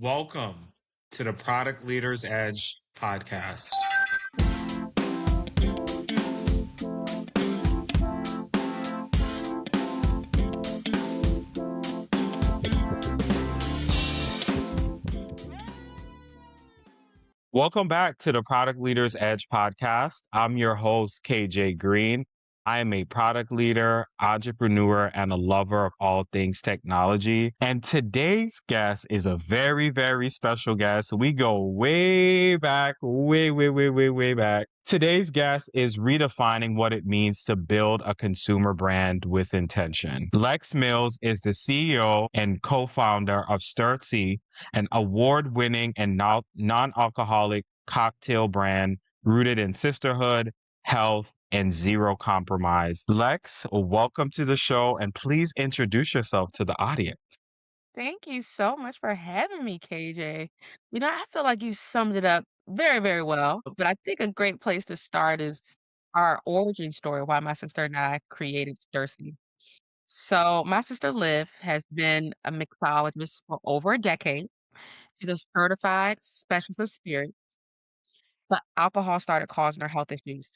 Welcome to the Product Leaders Edge podcast. Welcome back to the Product Leaders Edge podcast. I'm your host, KJ Green. I am a product leader, entrepreneur, and a lover of all things technology. And today's guest is a very, very special guest. We go way back, way back. Today's guest is redefining what it means to build a consumer brand with intention. Lexx Mills is the CEO and co-founder of Stursi, an award-winning and non-alcoholic cocktail brand rooted in sisterhood, health, and zero compromise. Lexx, welcome to the show, and please introduce yourself to the audience. Thank you so much for having me, KJ. I feel like you summed it up very, very well. But I think a great place to start is our origin story, why my sister and I created Stursi. So my sister Liv has been a mixologist for over a decade. She's a certified specialist of spirit, but alcohol started causing her health issues.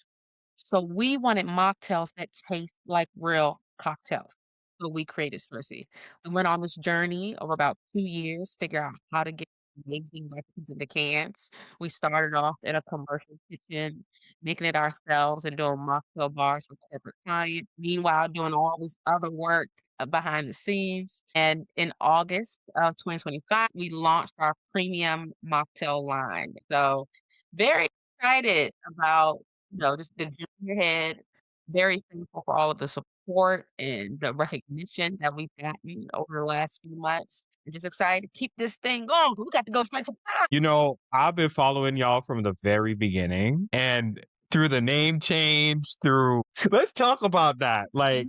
So we wanted mocktails that taste like real cocktails. So we created Stursi. We went on this journey over about 2 years, figure out how to get amazing recipes in the cans. We started off in a commercial kitchen, making it ourselves and doing mocktail bars for corporate clients. Meanwhile, doing all this other work behind the scenes. And in August of 2025, we launched our premium mocktail line. So very excited about just the journey ahead. Very thankful for all of the support and the recognition that we've gotten over the last few months. I'm just excited to keep this thing going 'cause we got to go straight to the top. I've been following y'all from the very beginning and through the name change, through let's talk about that. Like,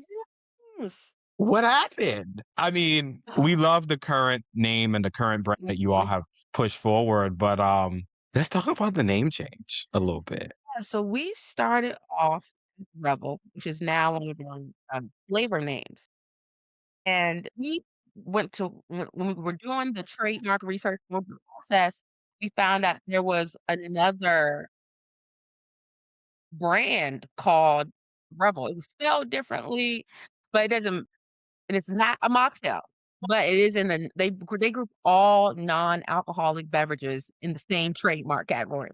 Yes. what happened? I mean, we love the current name and the current brand that you all Mhm. have pushed forward, but let's talk about the name change a little bit. Yeah, so we started off with Revel, which is now one of our flavor names. And we went to when we were doing the trademark research process, we found out there was another brand called Revel. It was spelled differently, but it doesn't and it's not a mocktail, but it is in they group all non-alcoholic beverages in the same trademark category.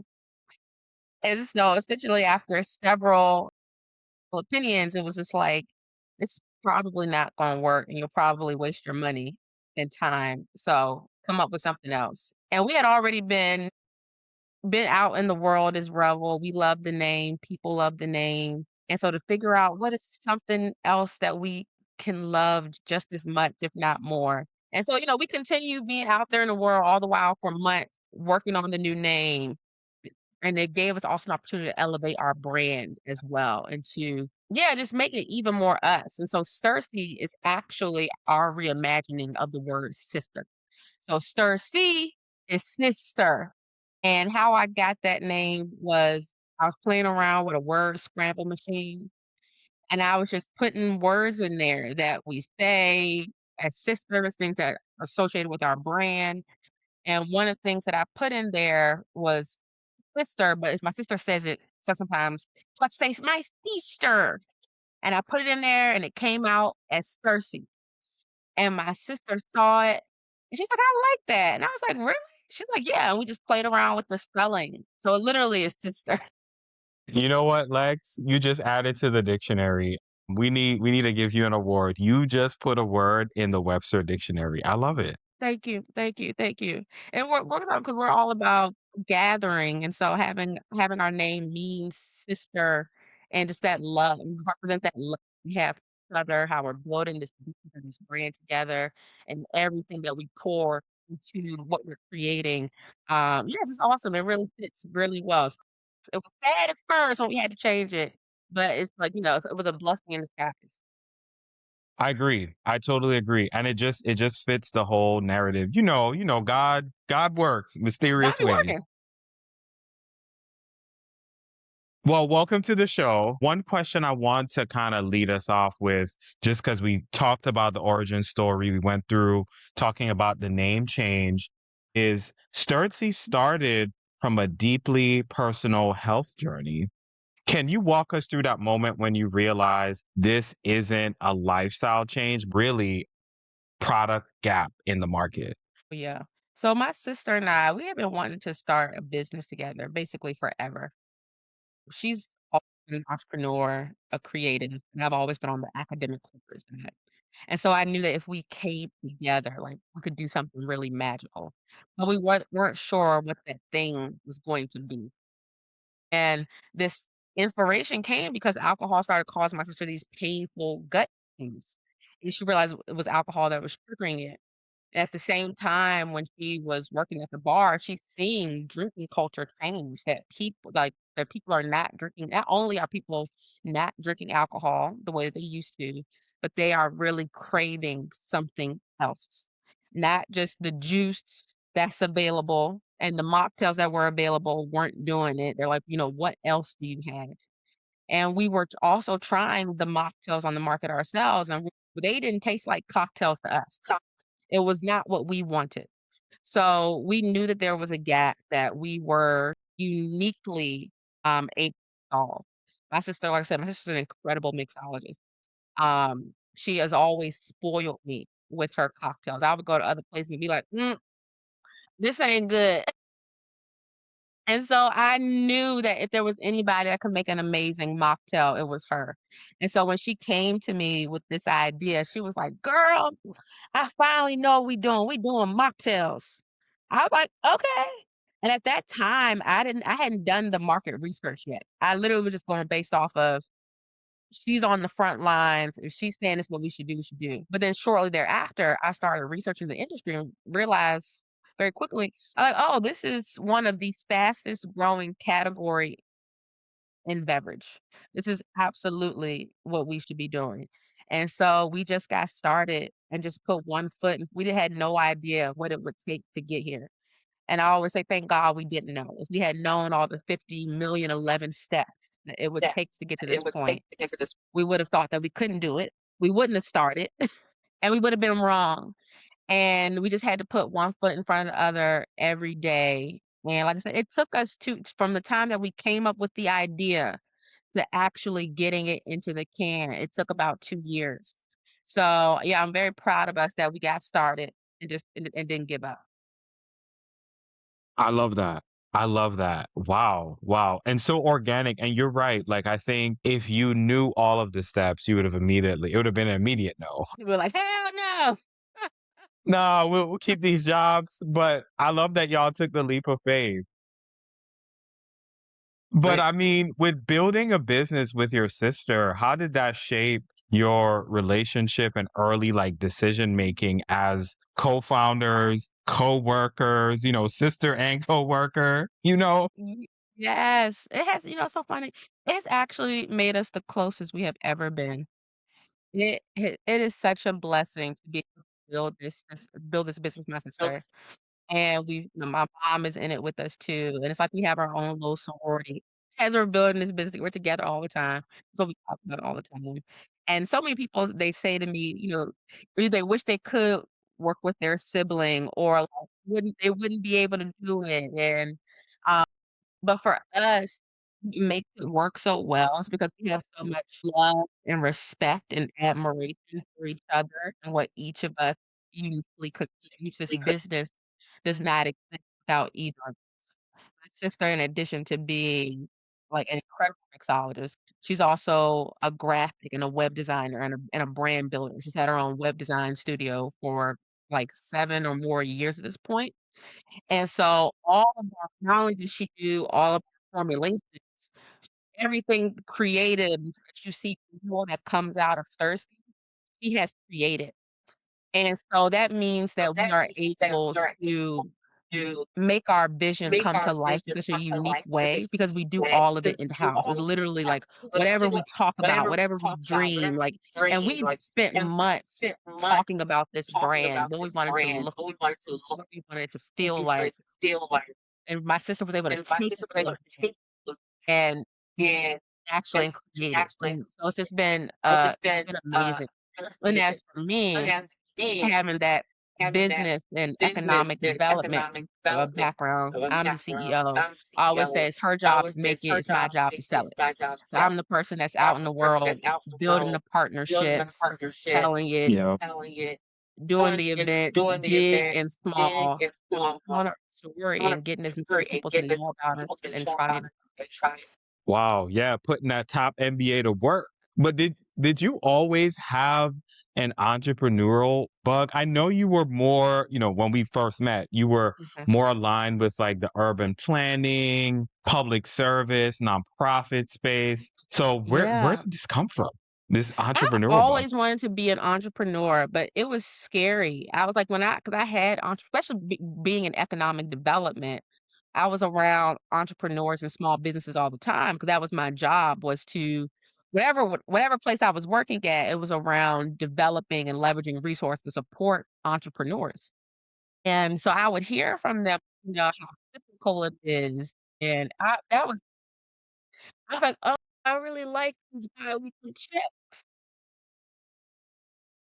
And so essentially after several opinions, it was just like, it's probably not gonna work and you'll probably waste your money and time. So come up with something else. And we had already been out in the world as Revel. We love the name, people love the name. And so to figure out what is something else that we can love just as much, if not more. And so, we continue being out there in the world all the while for months, working on the new name. And it gave us also an opportunity to elevate our brand as well and to, yeah, just make it even more us. And so Stursi is actually our reimagining of the word sister. So Stursi is sister. And how I got that name was I was playing around with a word scramble machine and I was just putting words in there that we say as sisters, things that are associated with our brand. And one of the things that I put in there was sister, but if my sister says it, so sometimes like say my sister. And I put it in there and it came out as Stursi. And my sister saw it, and she's like, "I like that." And I was like, "Really?" She's like, "Yeah." And we just played around with the spelling. So it literally is sister. You know what, Lex? You just added to the dictionary. We need to give you an award. You just put a word in the Webster dictionary. I love it. Thank you, thank you, thank you. And because we're all about gathering, and so having our name means sister, and just that love and represent that love we have for each other, how we're building this business and this brand together, and everything that we pour into what we're creating. Yeah, it's just awesome. It really fits really well. So it was sad at first when we had to change it, but it's like, it was a blessing in disguise. I agree. I totally agree. And it just fits the whole narrative. God works Got mysterious me ways. working. Well, welcome to the show. One question I want to kind of lead us off with, just because we talked about the origin story, we went through talking about the name change. is Stursi started from a deeply personal health journey. Can you walk us through that moment when you realize this isn't a lifestyle change, really product gap in the market? Yeah. So my sister and I, we have been wanting to start a business together basically forever. She's always been an entrepreneur, a creative, and I've always been on the academic corporate side. And so I knew that if we came together, like we could do something really magical. But we weren't sure what that thing was going to be. And this inspiration came because alcohol started causing my sister these painful gut pains. And she realized it was alcohol that was triggering it. At the same time, when she was working at the bar, she's seeing drinking culture change, that people are not drinking. Not only are people not drinking alcohol the way they used to, but they are really craving something else. Not just the juice that's available and the mocktails that were available weren't doing it. They're like, "What else do you have?" And we were also trying the mocktails on the market ourselves, and they didn't taste like cocktails to us. It was not what we wanted. So, we knew that there was a gap that we were uniquely, able to solve. My sister, like I said, my sister's an incredible mixologist. She has always spoiled me with her cocktails. I would go to other places and be like, this ain't good." And so I knew that if there was anybody that could make an amazing mocktail, it was her. And so when she came to me with this idea, she was like, "Girl, I finally know what we doing. We doing mocktails." I was like, "Okay." And at that time, I hadn't done the market research yet. I literally was just going based off of she's on the front lines. If she's saying this is what we should do. But then shortly thereafter, I started researching the industry and realized very quickly, I'm like, oh, this is one of the fastest growing category in beverage. This is absolutely what we should be doing. And so we just got started and just put one foot. We had no idea what it would take to get here. And I always say, thank God we didn't know. If we had known all the 50,000,011 steps that it would take to get to this point, we would have thought that we couldn't do it. We wouldn't have started, and we would have been wrong. And we just had to put one foot in front of the other every day. And like I said, it took us from the time that we came up with the idea to actually getting it into the can, it took about 2 years. So, yeah, I'm very proud of us that we got started and didn't give up. I love that. I love that. Wow. Wow. And so organic. And you're right. Like, I think if you knew all of the steps, you would have immediately, it would have been an immediate no. We were like, "Hell no." No, we'll keep these jobs. But I love that y'all took the leap of faith. But Right. I mean, with building a business with your sister, how did that shape your relationship and early like decision making as co-founders, co-workers, sister and co-worker, Y Yes, it has it's so funny. It's actually made us the closest we have ever been. It is such a blessing to be able to build this business with my sister, and my mom is in it with us too, and it's like we have our own little sorority. As we're building this business, we're together all the time. That's what we talk about all the time. And so many people, they say to me, either they wish they could work with their sibling or, like, they wouldn't be able to do it, and, um but for us, it makes it work so well is because we have so much love and respect and admiration for each other and what each of us uniquely contributes. This business does not exist without either of us. My sister, in addition to being, like, an incredible mixologist, she's also a graphic and a web designer and a brand builder. She's had her own web design studio for, like, 7 or more years at this point. And so all of our not only does she do all of our formulations, everything creative that you see more that comes out of Stursi, she has created. And so that means that we are able to make our vision come to life in such a unique way because we do all of it in-house. It's literally like whatever we talk about, whatever we dream, like and we spent months talking about this brand, what we wanted to look like, what we wanted it to feel like. And my sister was able to take all of that and actually create it. And so it's been amazing. And as for me, having that business and economic development background. I'm the CEO. I always say it's her job to make it, it's my job to sell it. So I'm the person that's out in the world building the partnerships, selling it, Yeah. doing the events, big and small, telling our story and getting as many people to know about us and try it. Wow, yeah, putting that top MBA to work. But did you always have an entrepreneurial bug? I know you were more, when we first met, you were Mhm. more aligned with like the urban planning, public service, nonprofit space. So where Yeah. did this come from? This I've entrepreneur bug? always wanted to be an entrepreneur, but it was scary. I was like, because I had, especially being in economic development, I was around entrepreneurs and small businesses all the time because that was my job was to, whatever place I was working at, it was around developing and leveraging resources to support entrepreneurs. And so I would hear from them, how difficult it is. And I was like, oh, I really like these biweekly checks.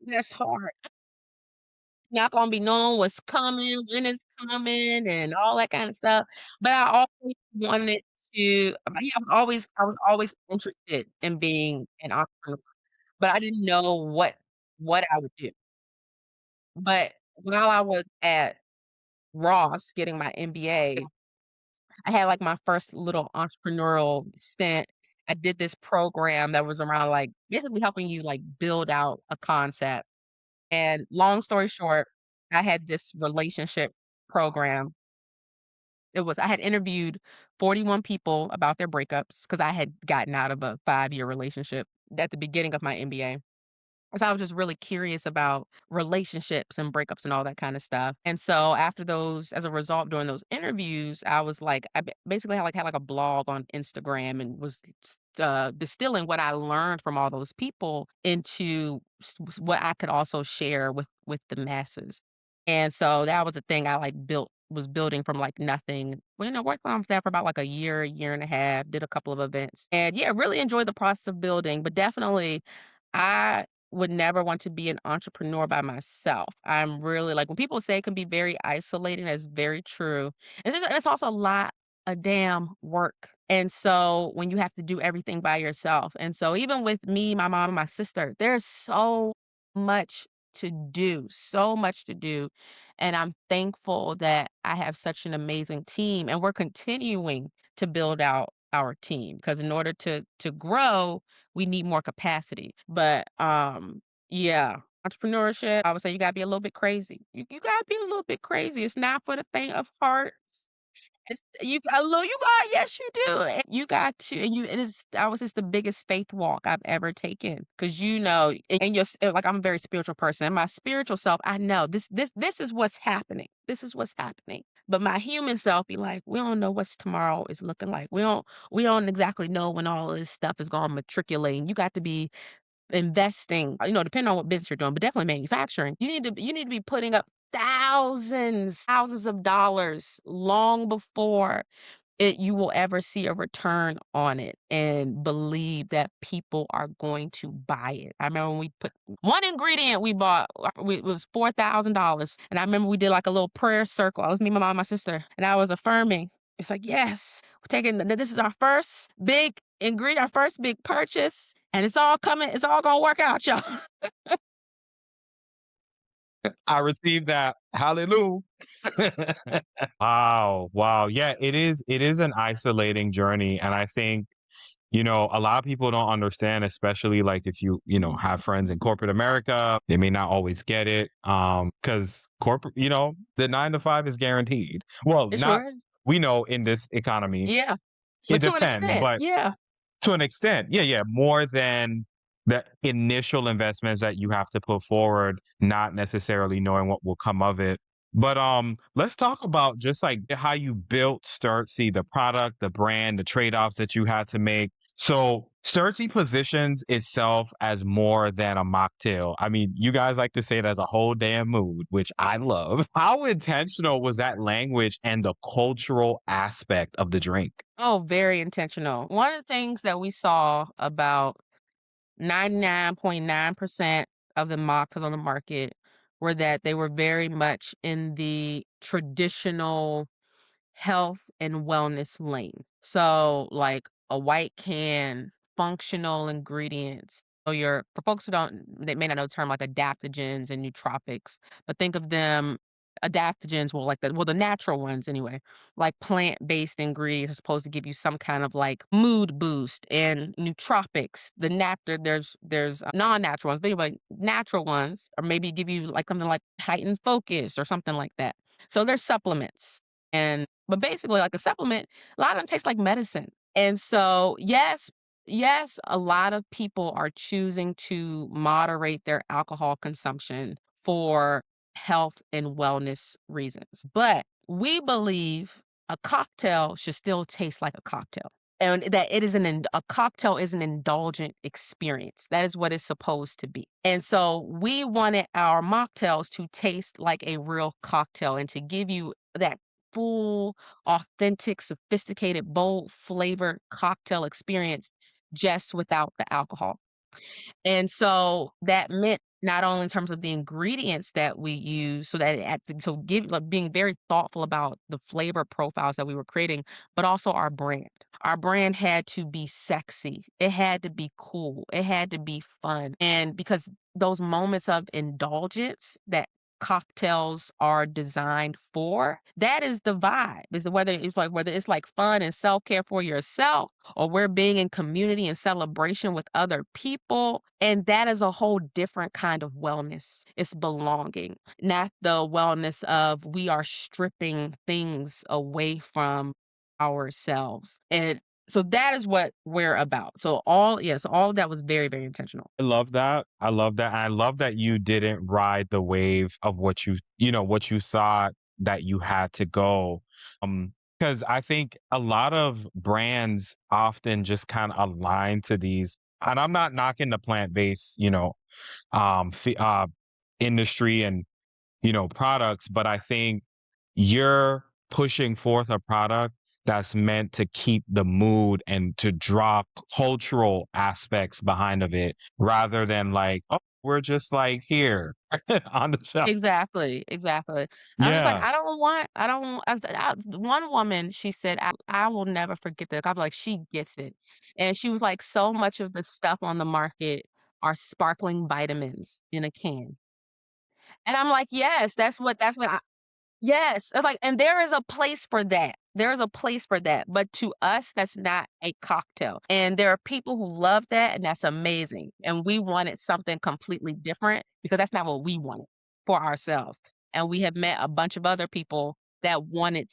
That's hard. Not gonna be knowing what's coming, when it's coming, and all that kinda stuff, but I always wanted to yeah, I was always interested in being an entrepreneur, but I didn't know what I would do. But while I was at Ross getting my MBA, I had, like, my first little entrepreneurial stint. I did this program that was around, like, basically helping you, like, build out a concept. And long story short, I had this relationship program. I had interviewed 41 people about their breakups because I had gotten out of a 5-year relationship at the beginning of my MBA. So I was just really curious about relationships and breakups and all that kind of stuff. And so after those, as a result, during those interviews, I was like, basically had like a blog on Instagram and was distilling what I learned from all those people into what I could also share with the masses. And so that was a thing I like was building from like nothing. Well, worked on that for about like a year and a half, did a couple of events. And yeah, really enjoyed the process of building, but definitely I would never want to be an entrepreneur by myself. I'm really like when people say it can be very isolating, that's very true. It's also a lot of damn work. And so when you have to do everything by yourself. And so even with me, my mom, and my sister, there's much so much to do. And I'm thankful that I have such an amazing team and we're continuing to build out our team because in order to grow, we need more capacity. But yeah, entrepreneurship, I would say you gotta be a little bit crazy. You gotta be a little bit crazy. It's not for the faint of heart. It's you a little you got yes, you do. And you got to and you it is I was just the biggest faith walk I've ever taken. Cause and like I'm a very spiritual person. And my spiritual self, I know this is what's happening. This is what's happening. But my human self be like, we don't know what's tomorrow is looking like. We don't exactly know when all of this stuff is gonna matriculate. And you got to be investing, depending on what business you're doing, but definitely manufacturing. You need to be putting up thousands of dollars long before you will ever see a return on it and believe that people are going to buy it. I remember when we put one ingredient we bought, it was $4,000. And I remember we did like a little prayer circle. I was me, my mom, my sister, and I was affirming. It's like, yes, we're taking, this is our first big ingredient, our first big purchase. And it's all coming, it's all gonna work out, y'all. I received that. Hallelujah. Wow. Wow. Yeah, it is an isolating journey. And I think a lot of people don't understand, especially like if have friends in corporate America, they may not always get it. Because corporate, the 9 to 5 is guaranteed. Well, It not sure is. we know in this economy, Yeah. it But to an depends, extent, but yeah. to an extent, yeah, yeah, more than the initial investments that you have to put forward, not necessarily knowing what will come of it. But let's talk about just like how you built Stursi, the product, the brand, the trade-offs that you had to make. So Stursi positions itself as more than a mocktail. I mean, you guys like to say it as a whole damn mood, which I love. How intentional was that language and the cultural aspect of the drink? Oh, very intentional. One of the things that we saw about 99.9% of the mocktails on the market were that they were very much in the traditional health and wellness lane. So, like a white can, functional ingredients. So your for folks who don't they may not know the term like adaptogens and nootropics, but think of them adaptogens, well, like the natural ones anyway, like plant-based ingredients are supposed to give you some kind of like mood boost and nootropics. The there's non-natural ones, but anyway, natural ones or maybe give you like something like heightened focus or something like that. So there's supplements. And but basically, like a supplement, a lot of them taste like medicine. And so, yes, a lot of people are choosing to moderate their alcohol consumption for health and wellness reasons. But we believe a cocktail should still taste like a cocktail. And that it is a cocktail is an indulgent experience. That is what it's supposed to be. And so we wanted our mocktails to taste like a real cocktail and to give you that full, authentic, sophisticated, bold flavored cocktail experience just without the alcohol. And so that meant not only in terms of the ingredients that we use so that it acted so give like being very thoughtful about the flavor profiles that we were creating, but also our brand. Our brand had to be sexy. It had to be cool. It had to be fun. And because those moments of indulgence that cocktails are designed for, that is the vibe. Is whether it's like fun and self-care for yourself or we're being in community and celebration with other people. And that is a whole different kind of wellness. It's belonging, not the wellness of we are stripping things away from ourselves. And so that is what we're about. So all of that was very, very intentional. I love that. I love that. And I love that you didn't ride the wave of what you thought that you had to go. Because I think a lot of brands often just kind of align to these, and I'm not knocking the plant-based, industry and products, but I think you're pushing forth a product that's meant to keep the mood and to drop cultural aspects behind of it rather than like, oh, we're just like here on the shelf. Exactly, exactly. I'm just like, Yeah. I don't want one woman, she said, I will never forget this. I'm like, she gets it. And she was like, so much of the stuff on the market are sparkling vitamins in a can. And I'm like, yes, that's what yes, it's like and there is a place for that. There is a place for that, but to us, that's not a cocktail, and there are people who love that, and that's amazing, and we wanted something completely different because that's not what we wanted for ourselves, and we have met a bunch of other people that wanted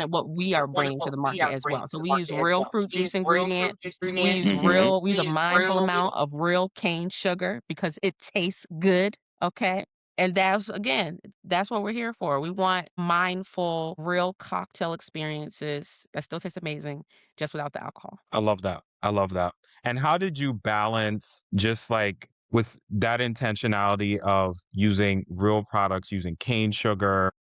what we are bringing to the market as well. So we use real fruit juice ingredients. Mhm. We use a mindful amount of real cane sugar because it tastes good, okay? And that's again, that's what we're here for. We want mindful, real cocktail experiences that still taste amazing just without the alcohol. I love that. I love that. And how did you balance just like with that intentionality of using real products, using cane sugar,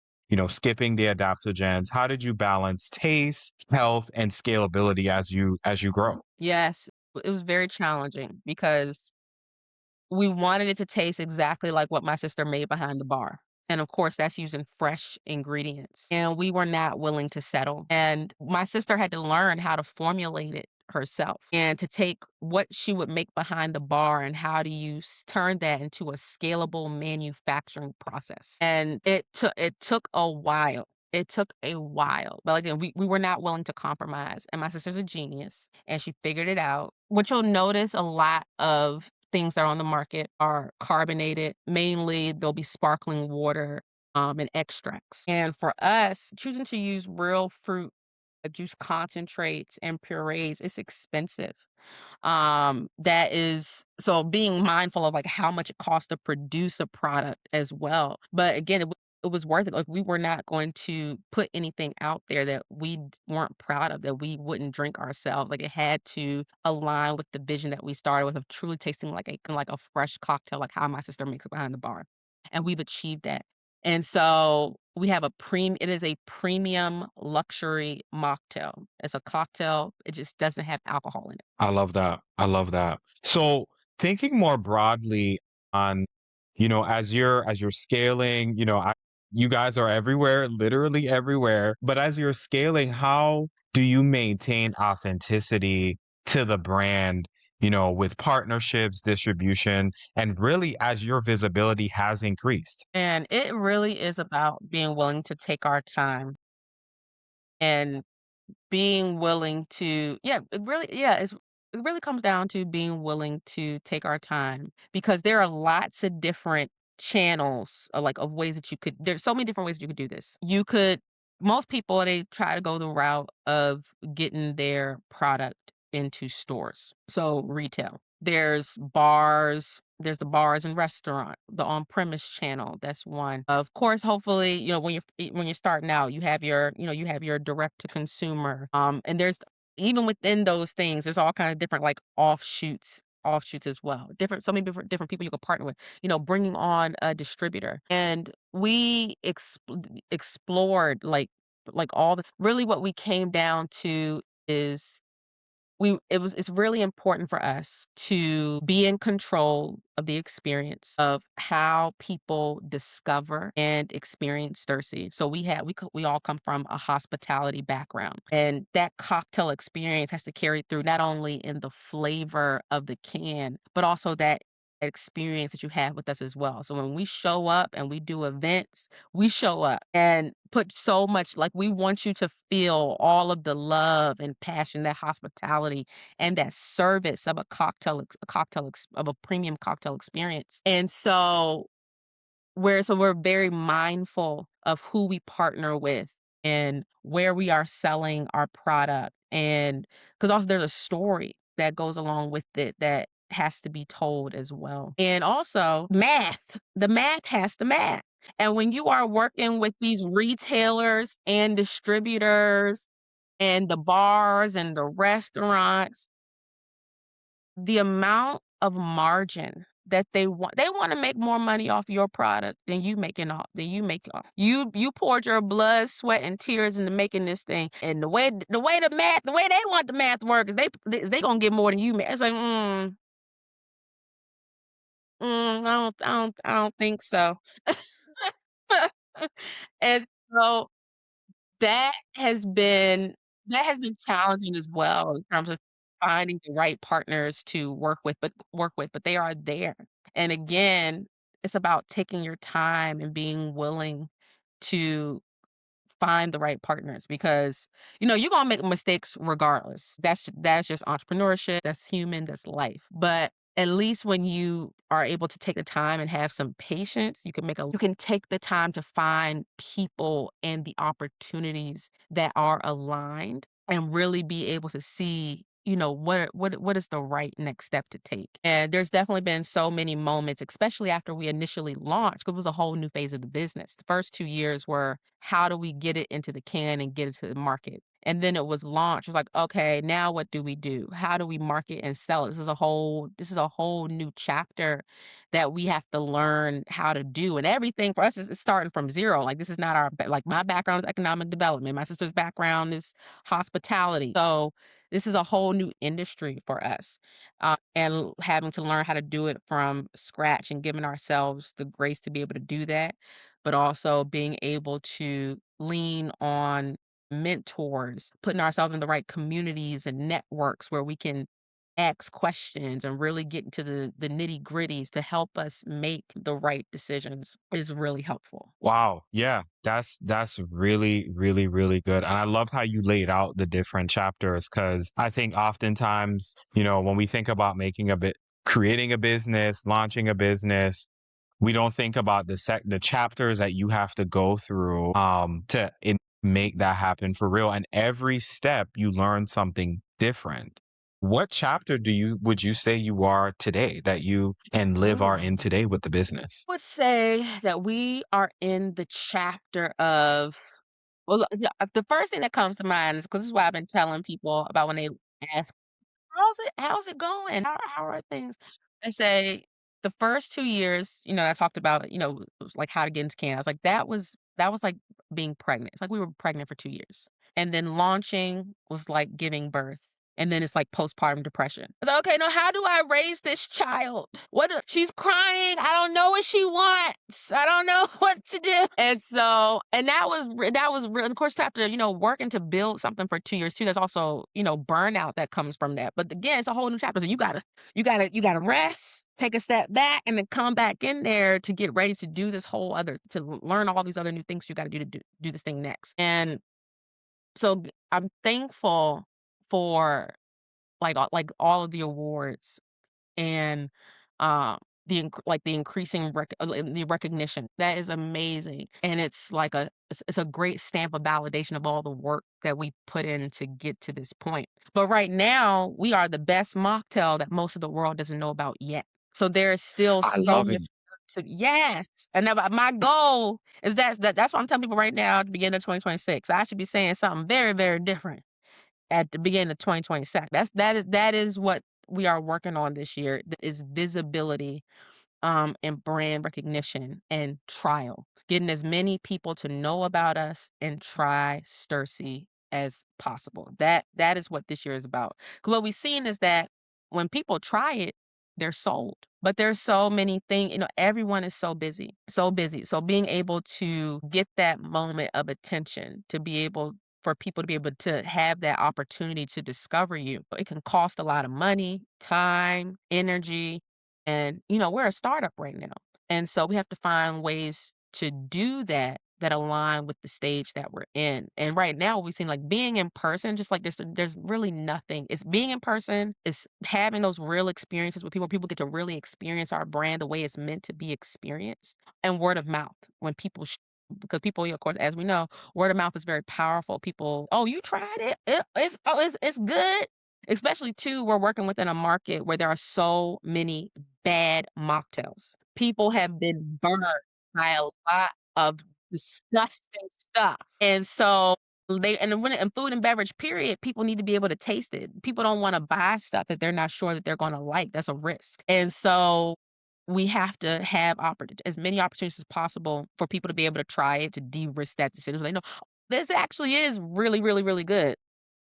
skipping the adaptogens? How did you balance taste, health, and scalability as you grow? Yes, it was very challenging because we wanted it to taste exactly like what my sister made behind the bar. And of course, that's using fresh ingredients. And we were not willing to settle. And my sister had to learn how to formulate it herself and to take what she would make behind the bar and how do you turn that into a scalable manufacturing process. And it took a while. It took a while. But again, we were not willing to compromise. And my sister's a genius and she figured it out. What you'll notice a lot of things that are on the market are carbonated. Mainly, there'll be sparkling water, and extracts. And for us, choosing to use real fruit juice concentrates and purees, it's expensive. That is so being mindful of, like, how much it costs to produce a product as well. But again, it was worth it. Like, we were not going to put anything out there that we weren't proud of, that we wouldn't drink ourselves. Like, it had to align with the vision that we started with of truly tasting like a fresh cocktail, like how my sister makes it behind the bar. And we've achieved that. And so we have it is a premium luxury mocktail. It's a cocktail, it just doesn't have alcohol in it. I love that. I love that. So thinking more broadly on as you're scaling, you guys are everywhere, literally everywhere. But as you're scaling, how do you maintain authenticity to the brand, with partnerships, distribution, and really as your visibility has increased? And it really is about being willing to take our time and being willing to it really comes down to being willing to take our time because there are lots of different channels, like, of ways that you could there's so many different ways you could do this. You could Most people, they try to go the route of getting their product into stores, so retail. There's the bars and restaurant, the on-premise channel, that's one. Of course, hopefully, when you're starting out, you have your direct to consumer. And there's even within those things, there's all kind of different like offshoots as well. Different people you can partner with. Bringing on a distributor, and we explored like all the really what we came down to is it's really important for us to be in control of the experience of how people discover and experience Stursi. So we all come from a hospitality background, and that cocktail experience has to carry through not only in the flavor of the can, but also that experience that you have with us as well. So when we show up and we do events, we show up and put so much, like, we want you to feel all of the love and passion, that hospitality and that service of of a premium cocktail experience. And we're very mindful of who we partner with and where we are selling our product, and because also there's a story that goes along with it that has to be told as well. And also the math has to math. And when you are working with these retailers and distributors and the bars and the restaurants, the amount of margin that they wanna make more money off your product than you make off. You poured your blood, sweat, and tears into making this thing, and the way they want the math work is they gonna get more than you make. It's like, I don't think so. And so that has been that has been challenging as well in terms of finding the right partners to work with, but they are there. And again, it's about taking your time and being willing to find the right partners because, you're gonna make mistakes regardless. That's just entrepreneurship, that's human, that's life. But at least when you are able to take the time and have some patience, you can take the time to find people and the opportunities that are aligned and really be able to see, what is the right next step to take. And there's definitely been so many moments, especially after we initially launched, 'cause it was a whole new phase of the business. The first 2 years were, how do we get it into the can and get it to the market? And then it was launched. It was like, "Okay, now what do we do? How do we market and sell it?" This is a whole new chapter that we have to learn how to do, and everything for us is starting from 0. Like, this is not like, my background is economic development, my sister's background is hospitality. So, this is a whole new industry for us, and having to learn how to do it from scratch and giving ourselves the grace to be able to do that, but also being able to lean on mentors, putting ourselves in the right communities and networks where we can ask questions and really get into the nitty-gritties to help us make the right decisions is really helpful. Wow. Yeah. That's really, really, really good. And I love how you laid out the different chapters because I think oftentimes, when we think about creating a business, launching a business, we don't think about the chapters that you have to go through make that happen for real. And every step you learn something different. What chapter would you say you are today that you and Liv are Ooh. in today with the business? Would say that we are in the chapter of yeah, the first thing that comes to mind is because this is what I've been telling people about when they ask, "How's it going? How are things?" I say, the first 2 years, I talked about, it was like how to get into Canada. I was like, that was like being pregnant. It's like we were pregnant for 2 years. And then launching was like giving birth. And then it's like postpartum depression. It's like, okay, no, how do I raise this child? She's crying. I don't know what she wants. I don't know what to do. And so, and that was real. Of course, after, working to build something for 2 years too, there's also, burnout that comes from that. But again, it's a whole new chapter. So you gotta rest, take a step back, and then come back in there to get ready to do to learn all these other new things you gotta do to do this thing next. And so I'm thankful for like all of the awards and the increasing the recognition. That is amazing, and it's a great stamp of validation of all the work that we put in to get to this point. But right now, we are the best mocktail that most of the world doesn't know about yet. So there is still I so love it. much yes, and my goal is that's what I'm telling people right now at the beginning of 2026. I should be saying something very, very different at the beginning of 2026. That is what we are working on this year, is visibility, and brand recognition and trial. Getting as many people to know about us and try Stursi as possible. That is what this year is about. 'Cause what we've seen is that when people try it, they're sold. But there's so many things, everyone is so busy, so busy. So being able to get that moment of attention, to be able for people to be able to have that opportunity to discover you. It can cost a lot of money, time, energy, and, we're a startup right now. And so we have to find ways to do that align with the stage that we're in. And right now we've seen like being in person, just like there's really nothing. It's being in person, it's having those real experiences with people. People get to really experience our brand the way it's meant to be experienced. And word of mouth. When people because people, of course, as we know, word of mouth is very powerful. People, oh, you tried it? It's good. Especially too, we're working within a market where there are so many bad mocktails. People have been burned by a lot of disgusting stuff. And so in food and beverage period, people need to be able to taste it. People don't want to buy stuff that they're not sure that they're going to like. That's a risk. And so we have to have as many opportunities as possible for people to be able to try it, to de-risk that decision. So they know, "Oh, this actually is really, really, really good."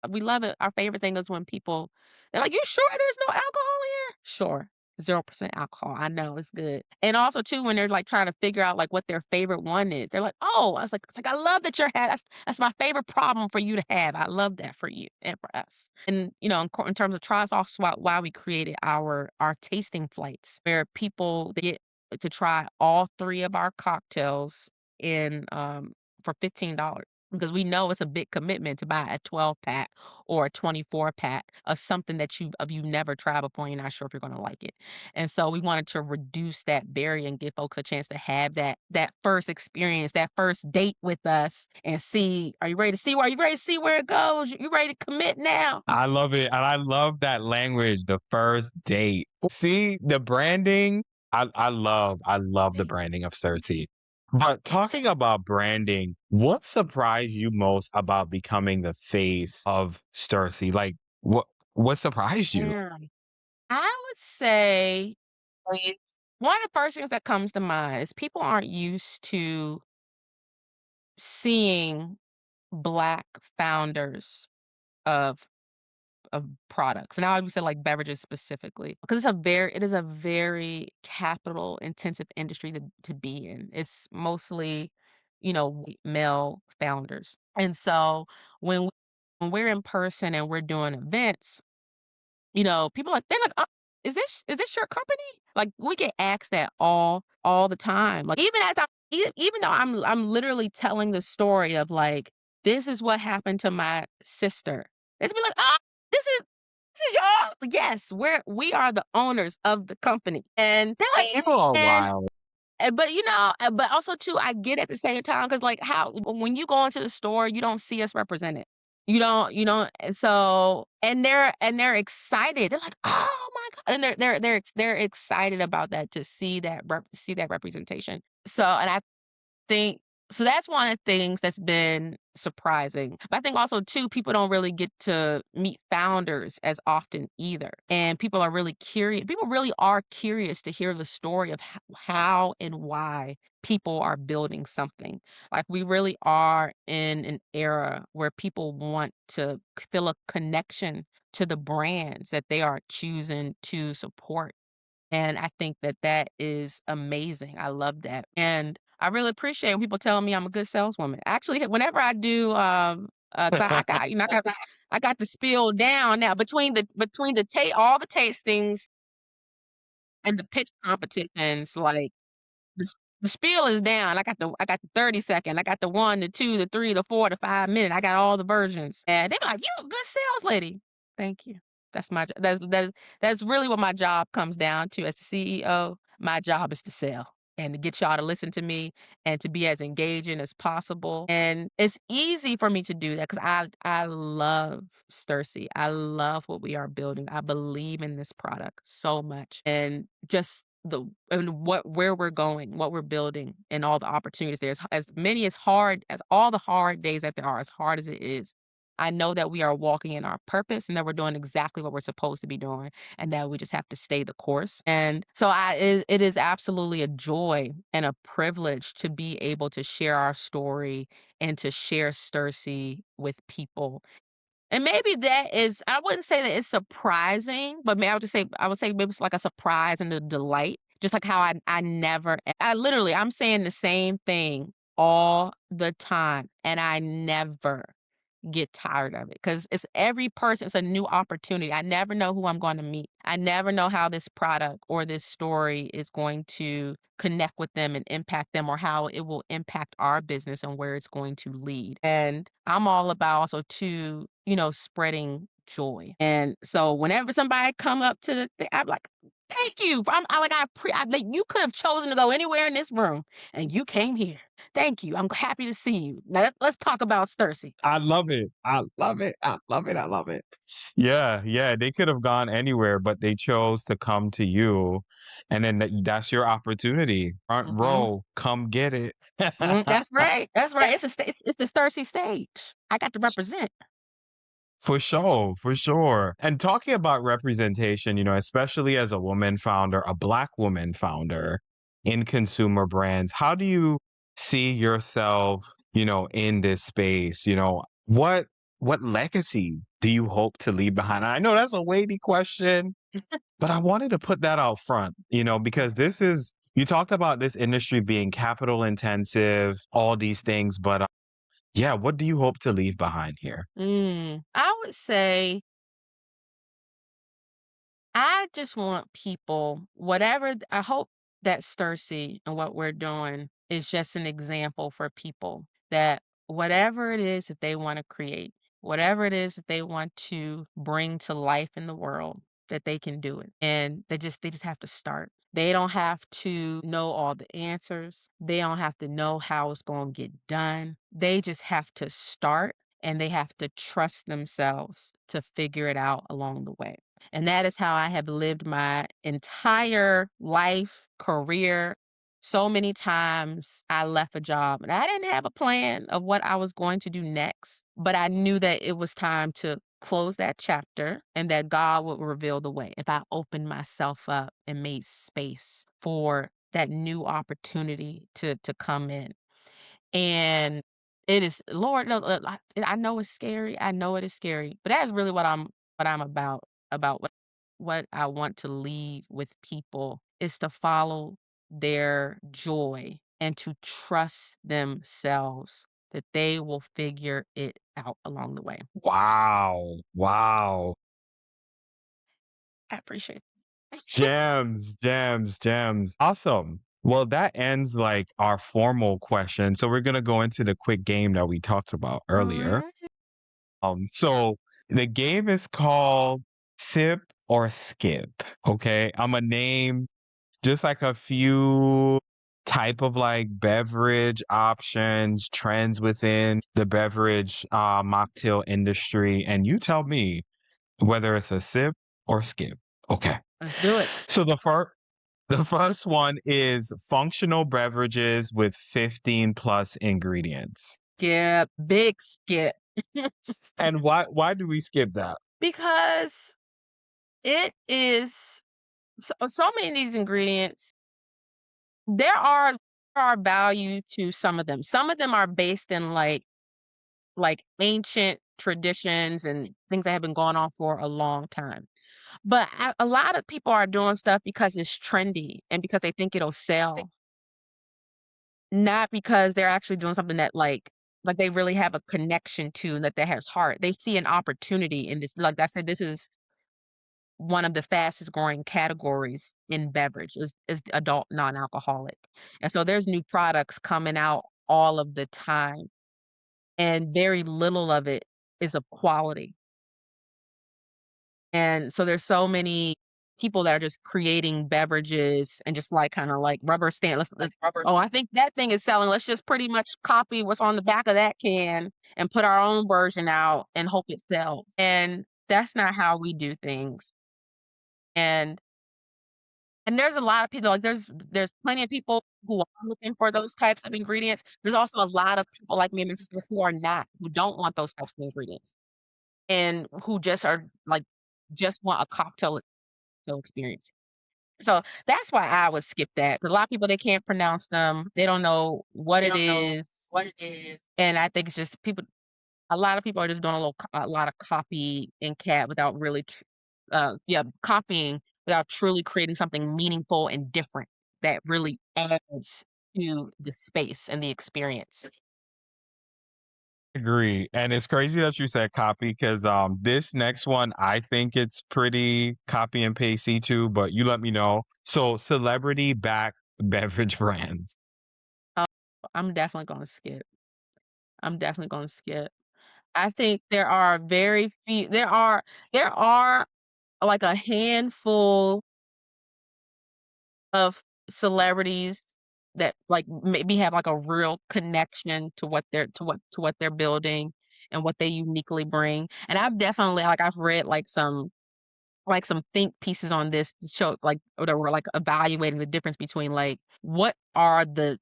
We love it. Our favorite thing is when people they're like, "You sure there's no alcohol here?" "Sure. 0% alcohol. I know it's good." And also too, when they're like trying to figure out like what their favorite one is, they're like, "Oh," I was like, it's like, "I love that you're having that's my favorite problem for you to have. I love that for you and for us." And in terms of tries, also why we created our tasting flights where people they get to try all three of our cocktails in for $15 because we know it's a big commitment to buy a 12-pack or a 24-pack of something that you've never tried before and you're not sure if you're gonna like it. And so we wanted to reduce that barrier and give folks a chance to have that first experience, that first date with us and see, are you ready to see where it goes? You ready to commit now? I love it. And I love that language, the first date. See, the branding, I love the branding of Cersei. But talking about branding, what surprised you most about becoming the face of Cersei? Like what surprised you? Mm. I would say it's one of the first things that comes to mind is people aren't used to seeing Black founders of products. And I would say like beverages specifically because it is a very capital intensive industry to be in. It's mostly, white male founders. And so when we, when we're in person and we're doing events, people they're like, is this your company?" Like we get asked that all the time. Like even though I'm literally telling the story of like this is what happened to my sister. It's be like, this is y'all. Yes, we are the owners of the company. And they're like, People are and wild. but but also too, I get at the same time because like how when you go into the store, you don't see us represented. You don't. And so and they're excited. They're like, oh my god, and they're excited about that to see that representation. So and I think so that's one of the things that's been surprising. But I think also too, people don't really get to meet founders as often either. And people are really curious. People really are curious to hear the story of how and why people are building something. Like we really are in an era where people want to feel a connection to the brands that they are choosing to support. And I think that that is amazing. I love that. And I really appreciate when people telling me I'm a good saleswoman. Actually, whenever I do, 'cause I got, I got the spiel down now between the all the tastings and the pitch competitions, like the s the spiel is down. I got the 30-second, I got the 1, the 2, the 3, the 4, the 5 minute. I got all the versions. And they be like, "You a good sales lady." Thank you. That's my that's really what my job comes down to as the CEO. My job is to sell and to get y'all to listen to me and to be as engaging as possible. And it's easy for me to do that because I love Stursi. I love what we are building. I believe in this product so much. And just the and where we're going, what we're building, and all the opportunities there. As many as hard as all the hard days that there are, as hard as it is, I know that we are walking in our purpose and that we're doing exactly what we're supposed to be doing and that we just have to stay the course. And so it is absolutely a joy and a privilege to be able to share our story and to share Stursi with people. And maybe that is, I wouldn't say that it's surprising, but I would say maybe it's like a surprise and a delight. Just like how I never I literally I'm saying the same thing all the time and I never get tired of it because it's every person, it's a new opportunity. I never know who I'm going to meet. I never know how this product or this story is going to connect with them and impact them or how it will impact our business and where it's going to lead. And I'm all about also too, spreading joy. And so whenever somebody come up to the thing, I'm like, thank you. Like you could have chosen to go anywhere in this room and you came here. Thank you. I'm happy to see you. Now let's talk about Stursi. I love it. I love it. I love it. I love it. Yeah, yeah. They could have gone anywhere, but they chose to come to you. And then that's your opportunity. Front Mhm. row, come get it. That's right. That's right. It's the Stursi stage. I got to represent. For sure, for sure. And talking about representation, especially as a woman founder, a Black woman founder in consumer brands, how do you see yourself, in this space? What legacy do you hope to leave behind? I know that's a weighty question, but I wanted to put that out front, because you talked about this industry being capital intensive, all these things, but yeah, what do you hope to leave behind here? I would say I just want people, I hope that Stursi and what we're doing is just an example for people that whatever it is that they want to create, whatever it is that they want to bring to life in the world, that they can do it. And they just have to start. They don't have to know all the answers. They don't have to know how it's going to get done. They just have to start and they have to trust themselves to figure it out along the way. And that is how I have lived my entire life, career. So many times I left a job and I didn't have a plan of what I was going to do next, but I knew that it was time to close that chapter and that God would reveal the way if I opened myself up and made space for that new opportunity to come in. And it is Lord, no, I know it's scary. I know it is scary, but that is really what I'm about what I want to leave with people is to follow their joy and to trust themselves that they will figure it out along the way. Wow. Wow. I appreciate it. Gems, gems, gems. Awesome. Well, that ends like our formal question. So we're gonna go into the quick game that we talked about earlier. Alright. So the game is called Sip or Skip. Okay. I'm gonna name just like a few type of like beverage options, trends within the beverage mocktail industry, and you tell me whether it's a sip or skip. Okay. Let's do it. So the first one is functional beverages with 15 plus ingredients. skip, big skip. And why do we skip that? Because it is so many of these ingredients, there are value to some of them. Some of them are based in like ancient traditions and things that have been going on for a long time. But a lot of people are doing stuff because it's trendy and because they think it'll sell, not because they're actually doing something that like they really have a connection to and that has heart. They see an opportunity in this. Like I said, this is one of the fastest growing categories in beverage is the adult non-alcoholic. And so there's new products coming out all of the time, and very little of it is of quality. And so there's so many people that are just creating beverages and just like kind of like rubber stamp. Oh, I think that thing is selling. Let's just pretty much copy what's on the back of that can and put our own version out and hope it sells. And that's not how we do things. And and there's a lot of people, like, there's plenty of people who are looking for those types of ingredients. There's also a lot of people like me and my sister who are not, who don't want those types of ingredients, and who just are, like, just want a cocktail experience. So, that's why I would skip that, 'cause a lot of people, they can't pronounce them, they don't know what it is, and I think it's just people a lot of people are just doing a lot of copy and cat without really yeah, copying without truly creating something meaningful and different that really adds to the space and the experience. Agree. And it's crazy that you said copy because this next one I think it's pretty copy and pasty too, but you let me know. So celebrity backed beverage brands. Oh, I'm definitely gonna skip. I'm definitely gonna skip. I think there are very few there are like a handful of celebrities that, like, maybe have, like, a real connection to what they're building and what they uniquely bring, and I've read, like some think pieces on this to show like or that were like evaluating the difference between like what are the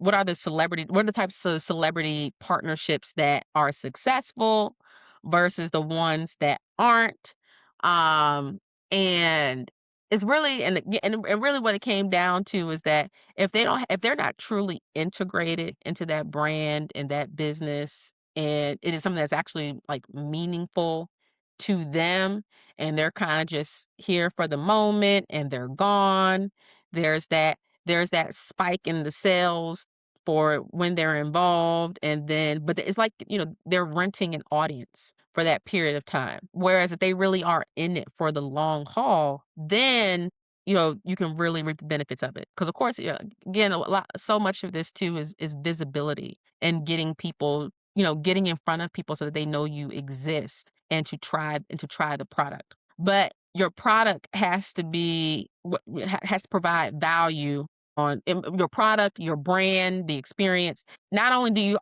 types of celebrity partnerships that are successful versus the ones that aren't. Um and it's really and really what it came down to is that if they're not truly integrated into that brand and that business and it is something that's actually like meaningful to them and they're kinda just here for the moment and they're gone. There's that there's that spike in the sales for when they're involved, and then but it's like, they're renting an audience for that period of time. Whereas if they really are in it for the long haul, then, you can really reap the benefits of it. Because of course, yeah, again, so much of this too is visibility and getting people, getting in front of people so that they know you exist and to try the product. But your product has to be has to provide value on your product, your brand, the experience. Not only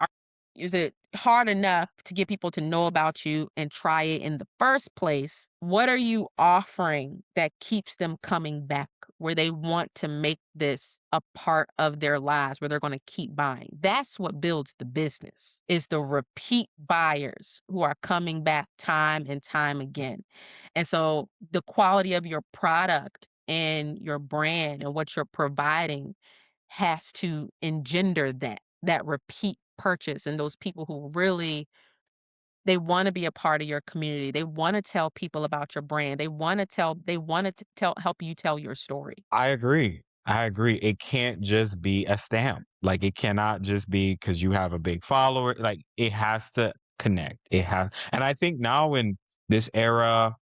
is it hard enough to get people to know about you and try it in the first place, what are you offering that keeps them coming back, where they want to make this a part of their lives, where they're going to keep buying? That's what builds the business, is the repeat buyers who are coming back time and time again. And so the quality of your product and your brand and what you're providing has to engender that repeat purchase and those people who really they wanna be a part of your community. They wanna tell people about your brand. They wanna tell help you tell your story. I agree. I agree. It can't just be a stamp. Like it cannot just be because you have a big follower. Like it has to connect. It has, and I think now in this era,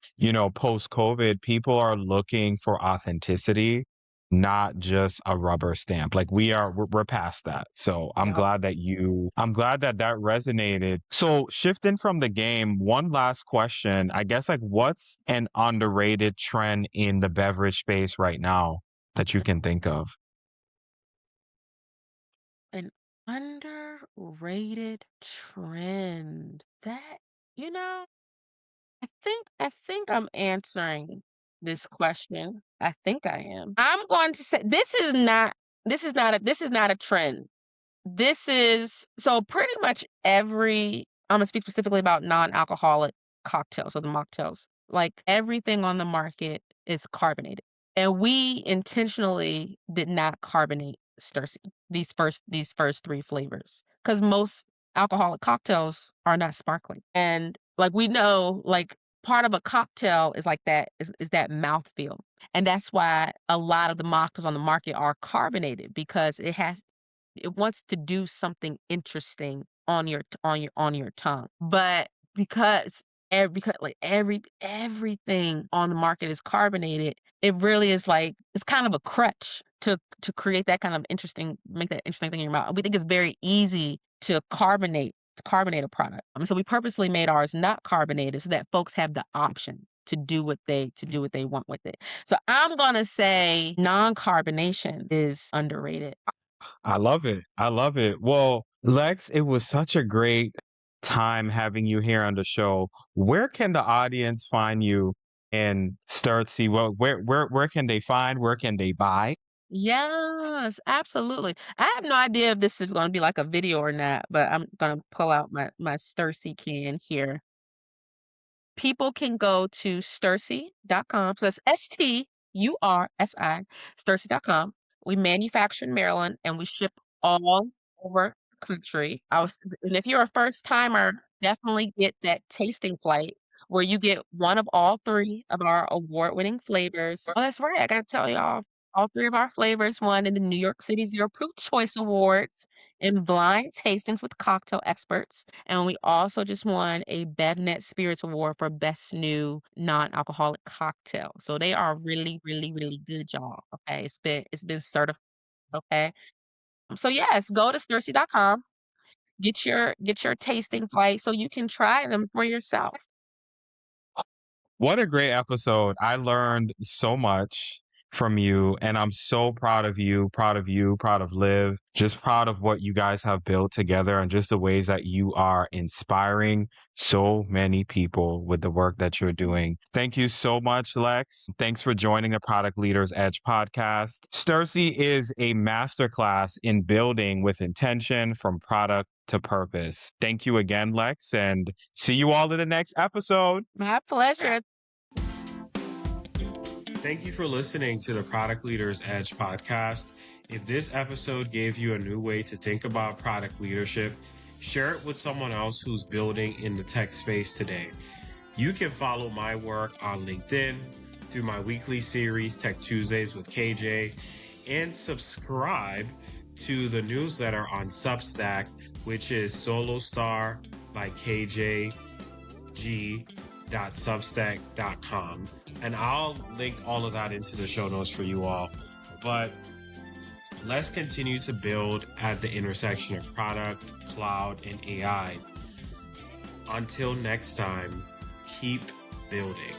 post COVID, people are looking for authenticity, not just a rubber stamp. Like we're past that. So Yep. I'm glad that that resonated. So shifting from the game, one last question. I guess like what's an underrated trend in the beverage space right now that you can think of? An underrated trend. That you know, I think I'm answering this question. I think I am. I'm going to say this is not a trend. This is so pretty much I'm gonna speak specifically about non-alcoholic cocktails, so the mocktails. Like, everything on the market is carbonated, and we intentionally did not carbonate Stursi, these first 3 flavors, because most alcoholic cocktails are not sparkling, and, like, we know, like, part of a cocktail is like that is that mouthfeel, and that's why a lot of the mocktails on the market are carbonated because it wants to do something interesting on your tongue. But because like everything on the market is carbonated, it really is like it's kind of a crutch to create that kind of interesting make that interesting thing in your mouth. We think it's very easy to carbonate a product. So we purposely made ours not carbonated so that folks have the option to do what they want with it. So I'm gonna say non-carbonation is underrated. I love it. I love it. Well, Lex, it was such a great time having you here on the show. Where can the audience find you in Sturtsy? Well, where can they find? Where can they buy? Yes, absolutely. I have no idea if this is gonna be like a video or not, but I'm gonna pull out my Stursi can here. People can go to Stursi.com. So that's Stursi, Stursi.com. We manufacture in Maryland and we ship all over the country. And if you're a first timer, definitely get that tasting flight where you get one of all 3 of our award-winning flavors. Oh, that's right. I gotta tell y'all, all 3 of our flavors won in the New York City Zero Proof Choice Awards in blind tastings with cocktail experts. And we also just won a BevNet Spirits Award for Best New Non-Alcoholic Cocktail. So they are really, really, really good, y'all. Okay. It's been certified. Okay. So yes, go to Stursi.com, get your tasting flight so you can try them for yourself. What a great episode. I learned so much from you, and I'm so proud of you, proud of Liv, just proud of what you guys have built together and just the ways that you are inspiring so many people with the work that you're doing. Thank you so much, Lex. Thanks for joining the Product Leaders Edge podcast. Stursy is a masterclass in building with intention from product to purpose. Thank you again, Lex, and see you all in the next episode. My pleasure. Thank you for listening to the Product Leaders Edge podcast. If this episode gave you a new way to think about product leadership, share it with someone else who's building in the tech space today. You can follow my work on LinkedIn through my weekly series, Tech Tuesdays with KJ, and subscribe to the newsletter on Substack, which is Solostar by KJG.substack.com. And I'll link all of that into the show notes for you all. But let's continue to build at the intersection of product, cloud, and AI. Until next time, keep building.